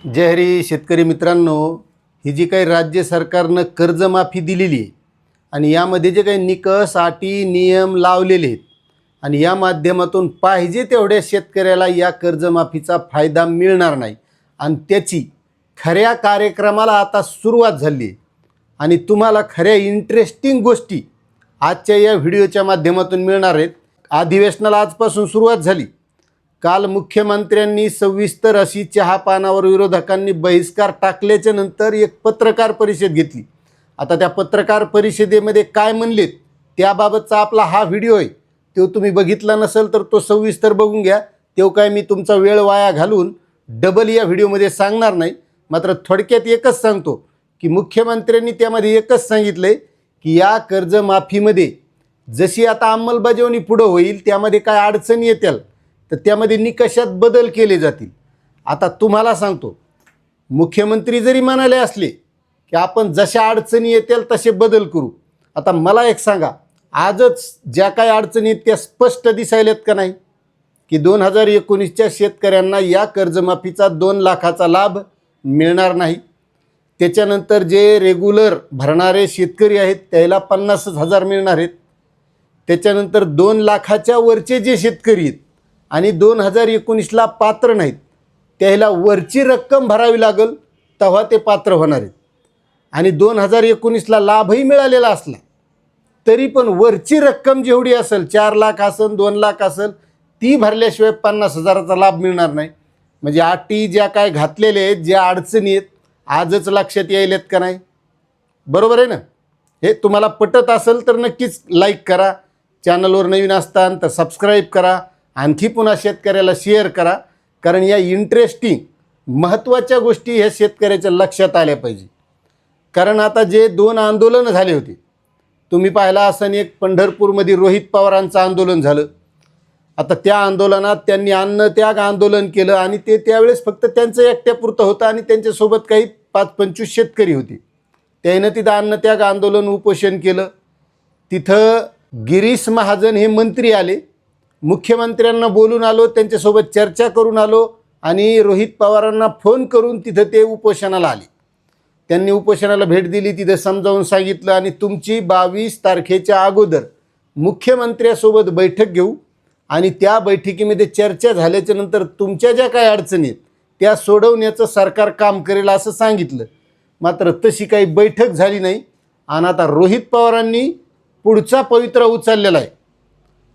जय हरी शेतकरी मित्रांनो, ही जी काही राज्य सरकारनं कर्जमाफी दिलेली आहे आणि यामध्ये जे काही निकष अटी नियम लावलेले आहेत आणि या माध्यमातून पाहिजे तेवढ्या शेतकऱ्याला या कर्जमाफीचा फायदा मिळणार नाही आणि त्याची खऱ्या कार्यक्रमाला आता सुरुवात झाली आहे आणि तुम्हाला खऱ्या इंटरेस्टिंग गोष्टी आजच्या या व्हिडिओच्या माध्यमातून मिळणार आहेत. अधिवेशनाला आजपासून सुरुवात झाली. काल मुख्यमंत्र्यांनी सविस्तर अशी चहापानावर विरोधकांनी बहिष्कार टाकल्याच्या नंतर एक पत्रकार परिषद घेतली. आता त्या पत्रकार परिषदेमध्ये काय म्हणलेत त्याबाबतचा आपला हा व्हिडिओ आहे. तो तुम्ही बघितला नसेल तर तो सविस्तर बघून घ्या. तो काय मी तुमचा वेळ वाया घालून डबल या व्हिडिओमध्ये सांगणार नाही. मात्र थोडक्यात एकच सांगतो की मुख्यमंत्र्यांनी त्यामध्ये एकच सांगितलं की या कर्जमाफीमध्ये जशी आता अंमलबजावणी पुढं होईल त्यामध्ये काय अडचणी येतील तर त्यामध्ये निकषात बदल केले जातील. आता तुम्हाला सांगतो, मुख्यमंत्री जरी म्हणाले असले की आपण जशा अडचणी येतील तसे बदल करू, आता मला एक सांगा, आजच ज्या काही अडचणी आहेत त्या स्पष्ट दिसायल्यात का नाही की 2019च्या शेतकऱ्यांना या कर्जमाफीचा 2 लाखाचा लाभ मिळणार नाही. त्याच्यानंतर जे रेग्युलर भरणारे शेतकरी आहेत त्याला 50,000 मिळणार आहेत. त्याच्यानंतर 2 लाखाच्या वरचे जे शेतकरी आहेत आणि 2019ला पात्र नाहीत त्याला वरची रक्कम भरावी लागेल तेव्हा ते पात्र होणार आहेत. आणि 2019ला लाभही मिळालेला असला तरी पण वरची रक्कम जेवढी असेल 4 लाख असेल 2 लाख असेल ती भरल्याशिवाय 50,000चा लाभ मिळणार नाही. म्हणजे अटी ज्या काय घातलेल्या आहेत, ज्या अडचणी आहेत आजच लक्षात यायलेत का नाही? बरोबर आहे ना? हे तुम्हाला पटत असेल तर नक्कीच लाईक करा, चॅनलवर नवीन असताल तर सबस्क्राईब करा, आणखी पुन्हा शेतकऱ्याला शेअर करा. कारण या इंटरेस्टिंग महत्त्वाच्या गोष्टी ह्या शेतकऱ्याच्या लक्षात आल्या पाहिजे. कारण आता जे 2 आंदोलनं झाले होते तुम्ही पाहिला असं, एक पंढरपूरमध्ये रोहित पवारांचं आंदोलन झालं. आता त्या आंदोलनात त्यांनी अन्नत्याग आंदोलन केलं आणि ते त्यावेळेस फक्त त्यांचं एकट्यापुरतं होतं आणि त्यांच्यासोबत काही 5-25 शेतकरी होते. त्यानं तिथं अन्नत्याग आंदोलन उपोषण केलं. तिथं गिरीश महाजन हे मंत्री आले, मुख्यमंत्र्यांना बोलून आलो, त्यांच्यासोबत चर्चा करून आलो आणि रोहित पवारांना फोन करून तिथं ते उपोषणाला आले. त्यांनी उपोषणाला भेट दिली, तिथं समजावून सांगितलं आणि तुमची 22 तारखेच्या अगोदर मुख्यमंत्र्यासोबत बैठक घेऊ आणि त्या बैठकीमध्ये चर्चा झाल्याच्या नंतर तुमच्या ज्या काही अडचणी आहेत त्या सोडवण्याचं सरकार काम करेल असं सांगितलं. मात्र तशी काही बैठक झाली नाही आणि आता रोहित पवारांनी पुढचा पवित्रा उचललेला आहे.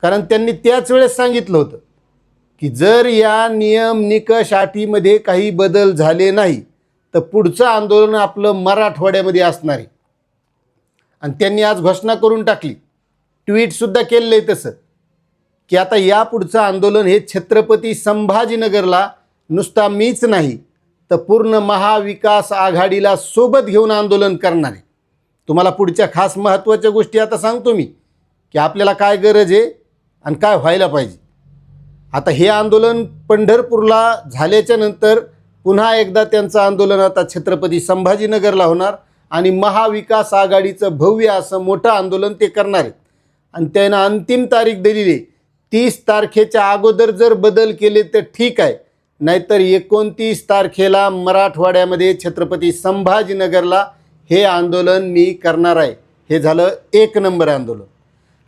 कारण त्यांनी त्याच वेळेस सांगितलं होतं की जर या नियम निकष अटीमध्ये काही बदल झाले नाही तर पुढचं आंदोलन आपलं मराठवाड्यामध्ये असणार आहे. आणि त्यांनी आज घोषणा करून टाकली, ट्विटसुद्धा केलेलं आहे तसं, की आता यापुढचं आंदोलन हे छत्रपती संभाजीनगरला नुसता मीच नाही तर पूर्ण महाविकास आघाडीला सोबत घेऊन आंदोलन करणार आहे. तुम्हाला पुढच्या खास महत्त्वाच्या गोष्टी आता सांगतो मी की आपल्याला काय गरज आहे आणि काय व्हायला पाहिजे. आता हे आंदोलन पंढरपूरला झाल्याच्या नंतर पुन्हा एकदा त्यांचं आंदोलन आता छत्रपती संभाजीनगरला होणार आणि महाविकास आघाडीचं भव्य असं मोठं आंदोलन ते करणार आहेत. आणि त्यानं अंतिम तारीख दिलेली आहे, 30 तारखेच्या अगोदर जर बदल केले तर ठीक आहे, नाहीतर 29 तारखेला मराठवाड्यामध्ये छत्रपती संभाजीनगरला हे आंदोलन मी करणार आहे. हे झालं 1 नंबर आंदोलन.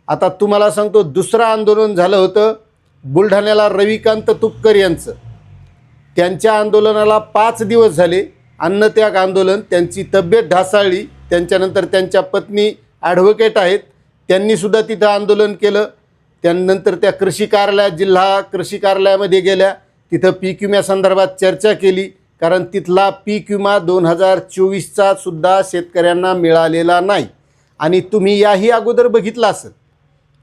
आता तुम्हाला सांगतो, दुसरं आंदोलन झालं होतं बुलढाण्याला रविकांत तुपकर यांचं. त्यांच्या आंदोलनाला 5 दिवस झाले, अन्नत्याग आंदोलन. त्यांची तब्येत ढासळली, त्यांच्यानंतर त्यांच्या पत्नी ॲडव्होकेट आहेत, त्यांनीसुद्धा तिथं आंदोलन केलं. त्यानंतर त्या कृषी कार्यालयात, जिल्हा कृषी कार्यालयामध्ये गेल्या, तिथं पीक विम्यासंदर्भात चर्चा केली. कारण तिथला पीक विमा 2024चा सुद्धा शेतकऱ्यांना मिळालेला नाही. आणि तुम्ही याही अगोदर बघितलं असेल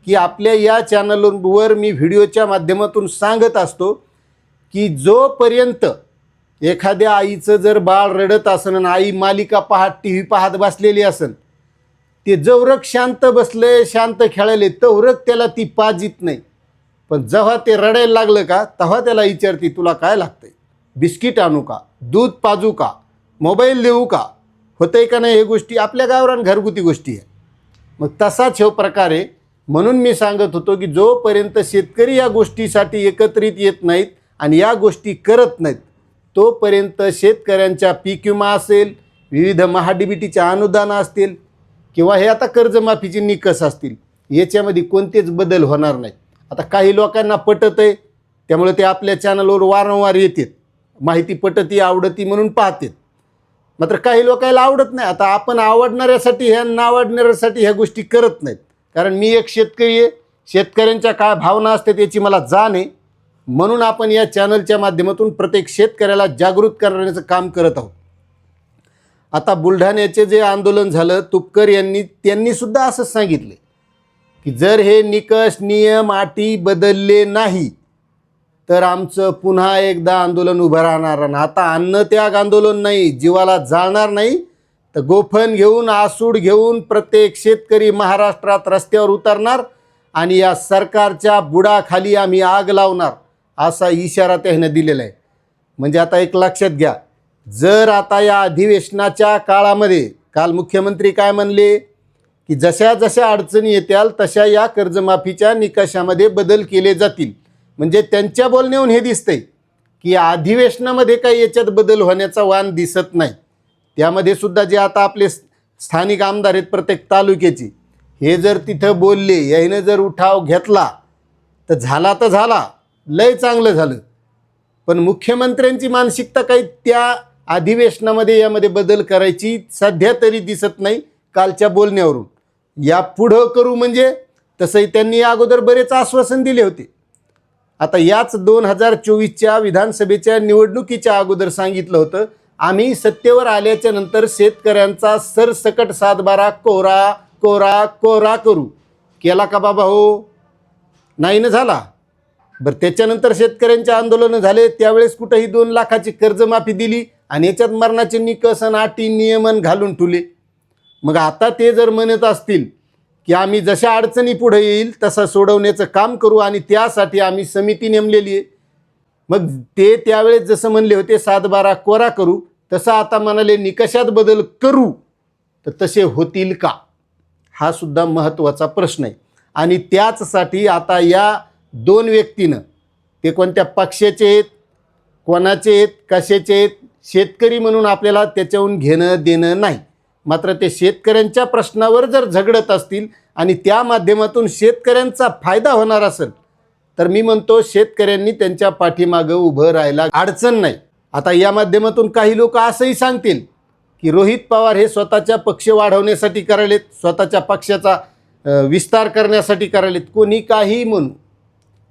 की आपल्या या चॅनलवर मी व्हिडिओच्या माध्यमातून सांगत असतो की जोपर्यंत एखाद्या आईचं जर बाळ रडत असेल आणि आई मालिका पाहत TV पाहत बसलेली असेल, ते जवरक शांत बसले शांत खेळायले तवरक त्याला ती पाजित नाही. पण जेव्हा ते रडायला लागलं का तेव्हा त्याला विचारते, तुला काय लागतंय? बिस्किट आणू का? दूध पाजू का? मोबाईल देऊ का? होतंय का नाही? हे गोष्टी आपल्या गावरान घरगुती गोष्टी आहे. मग तसाच हे प्रकार आहे. म्हणून मी सांगत होतो की जोपर्यंत शेतकरी या गोष्टीसाठी एकत्रित येत नाहीत आणि या गोष्टी करत नाहीत तोपर्यंत शेतकऱ्यांच्या पीक विमा असेल, विविध महाडीबीटीच्या अनुदानं असतील किंवा हे आता कर्जमाफीचे निकष असतील, याच्यामध्ये कोणतेच बदल होणार नाही. आता काही लोकांना पटत आहे त्यामुळे ते आपल्या चॅनलवर वारंवार येतात, माहिती पटती आवडती म्हणून पाहतात. मात्र काही लोकांना आवडत नाही. आता आपण आवडणाऱ्यासाठी ह्या नावडणाऱ्यासाठी ह्या गोष्टी करत नाहीत. कारण मी एक शेतकरी आहे, शेतकऱ्यांच्या काय भावना असतात याची मला जाण आहे. म्हणून आपण या चॅनलच्या माध्यमातून प्रत्येक शेतकऱ्याला जागृत करण्याचं काम करत आहोत. आता बुलढाण्याचे जे आंदोलन झालं, तुपकर त्यांनी सुद्धा असंच सांगितले की जर हे निकष नियम अटी बदलले नाही तर आमचं पुन्हा एकदा आंदोलन उभं राहणार. आणि आता अन्नत्याग आंदोलन नाही, जीवाला जाळणार नाही तर गोफण घेऊन आसूड घेऊन प्रत्येक शेतकरी महाराष्ट्रात रस्त्यावर उतरणार आणि या सरकारच्या बुडाखाली आम्ही आग लावणार, असा इशारा त्याने दिलेला आहे. म्हणजे आता एक लक्षात घ्या, जर आता या अधिवेशनाच्या काळामध्ये काल मुख्यमंत्री काय म्हणले की जशा जशा अडचणी येतील तशा या कर्जमाफीच्या निकषामध्ये बदल केले जातील. म्हणजे त्यांच्या बोलण्याहून हे दिसतंय की अधिवेशनामध्ये काही याच्यात बदल होण्याचा वाण दिसत नाही. त्यामध्ये सुद्धा जे आता आपले स्थानिक आमदार आहेत प्रत्येक तालुक्याची, हे जर तिथं बोलले, याने जर उठाव घेतला तर झाला, लय चांगलं झालं. पण मुख्यमंत्र्यांची मानसिकता काही त्या अधिवेशनामध्ये यामध्ये बदल करायची सध्या तरी दिसत नाही कालच्या बोलण्यावरून. या पुढं करू म्हणजे तसंही त्यांनी अगोदर बरेच आश्वासन दिले होते. आता याच 2024च्या विधानसभेच्या निवडणुकीच्या अगोदर सांगितलं होतं आम्ही सत्तेवर आल्याच्या नंतर शेतकऱ्यांचा सरसकट सातबारा कोरा कोरा कोरा करू. केला का बाबा? हो, नाही ना झाला. बरं, त्याच्यानंतर शेतकऱ्यांचे आंदोलनं झाले, त्यावेळेस कुठंही 2 लाखाची कर्जमाफी दिली आणि याच्यात मरणाचे निकष आणि अटी नियमन घालून ठेवले. मग आता ते जर म्हणत असतील की आम्ही जशा अडचणी पुढे येईल तसं सोडवण्याचं काम करू आणि त्यासाठी आम्ही समिती नेमलेली आहे, मग ते त्यावेळेस जसं म्हणले होते 7-12 कोरा करू, तसं आता म्हणाले निकषात बदल करू, तर तसे होतील का? हा सुद्धा महत्त्वाचा प्रश्न आहे. आणि त्याचसाठी आता या 2 व्यक्तीनं, ते कोणत्या पक्षाचे आहेत, कोणाचे आहेत, कशाचे आहेत, शेतकरी म्हणून आपल्याला त्याच्याहून घेणं देणं नाही. मात्र ते शेतकऱ्यांच्या प्रश्नावर जर झगडत असतील आणि त्या माध्यमातून शेतकऱ्यांचा फायदा होणार असेल तर मी म्हणतो शेतकऱ्यांनी त्यांच्या पाठीमागं उभं राहायला अडचण नाही. आता या माध्यमातून काही लोक असंही सांगतील की रोहित पवार हे स्वतःच्या पक्ष वाढवण्यासाठी करायलेत, स्वतःच्या पक्षाचा विस्तार करण्यासाठी करायलेत. कोणी काही म्हणू,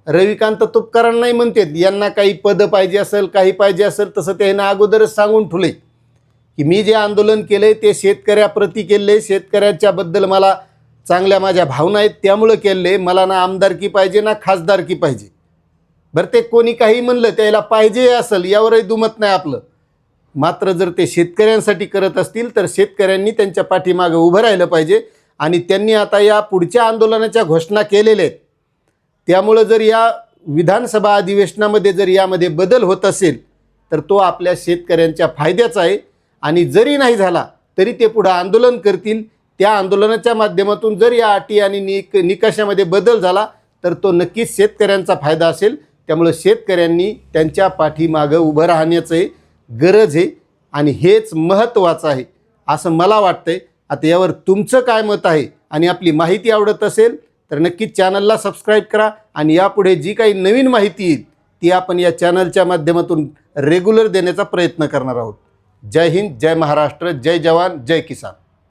रविकांत तुपकरांनाही म्हणतात यांना काही पद पाहिजे असेल, काही पाहिजे असेल, तसं त्यांना अगोदरच सांगून ठेवले की मी जे आंदोलन केलं आहे ते शेतकऱ्याप्रती केलं आहे, शेतकऱ्यांच्याबद्दल मला चांगल्या माझ्या भावना आहेत त्यामुळं केलं आहे, मला ना आमदारकी पाहिजे ना खासदारकी पाहिजे. बरं, ते कोणी काही म्हणलं त्याला पाहिजे असेल यावरही दुमत नाही आपलं. मात्र जर ते शेतकऱ्यांसाठी करत असतील तर शेतकऱ्यांनी त्यांच्या पाठीमागं उभं राहिलं पाहिजे. आणि त्यांनी आता या पुढच्या आंदोलनाच्या घोषणा केलेल्या आहेत. त्यामुळं जर या विधानसभा अधिवेशनामध्ये जर यामध्ये बदल होत असेल तर तो आपल्या शेतकऱ्यांच्या फायद्याचा आहे. आणि जरी नाही झाला तरी ते पुढं आंदोलन करतील. त्या आंदोलनाच्या माध्यमातून जर या अटी आणि निकषामध्ये बदल झाला तर तो नक्कीच शेतकऱ्यांचा फायदा असेल. त्यामुळे शेतकऱ्यांनी त्यांच्या पाठीमागं उभं राहण्याचं गरज आहे आणि हेच महत्त्वाचं आहे असं मला वाटतंय. आता यावर तुमचं काय मत आहे आणि आपली माहिती आवडत असेल तर नक्कीच चॅनलला सबस्क्राईब करा. आणि यापुढे जी काही नवीन माहिती येईल ती आपण या चॅनलच्या माध्यमातून रेग्युलर देण्याचा प्रयत्न करणार आहोत. जय हिंद, जय महाराष्ट्र, जय जवान, जय किसान.